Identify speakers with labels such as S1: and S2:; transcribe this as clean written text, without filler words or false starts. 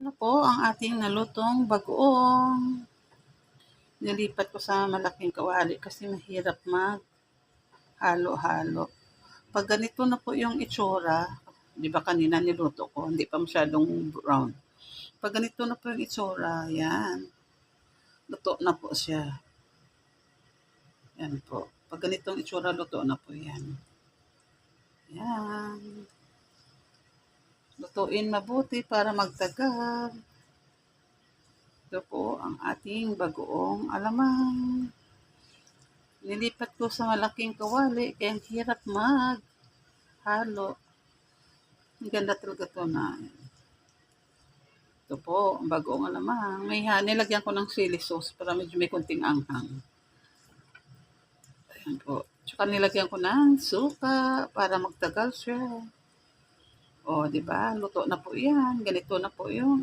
S1: Ano po ang ating nalutong bagoong. Nilipat ko sa malaking kawali kasi mahirap maghalo-halo. Pag ganito na po yung itsura, di ba kanina niluto ko, hindi pa masyadong brown. Pag ganito na po yung itsura, yan. Luto na po siya. Yan po. Pag ganitong itsura, luto na po yan. Yan. Lutuin mabuti para magtagal. Ito po ang ating bagoong alamang. Nilipat ko sa malaking kawali kaya ang hirap maghalo. Ang ganda talaga ito na. Ito po, ang bagoong alamang. Nilagyan ko ng chili sauce para medyo may kunting anghang. Ayan po. Tsaka nilagyan ko ng suka para magtagal siya. O, di ba? Luto na po yan. Ganito na po yung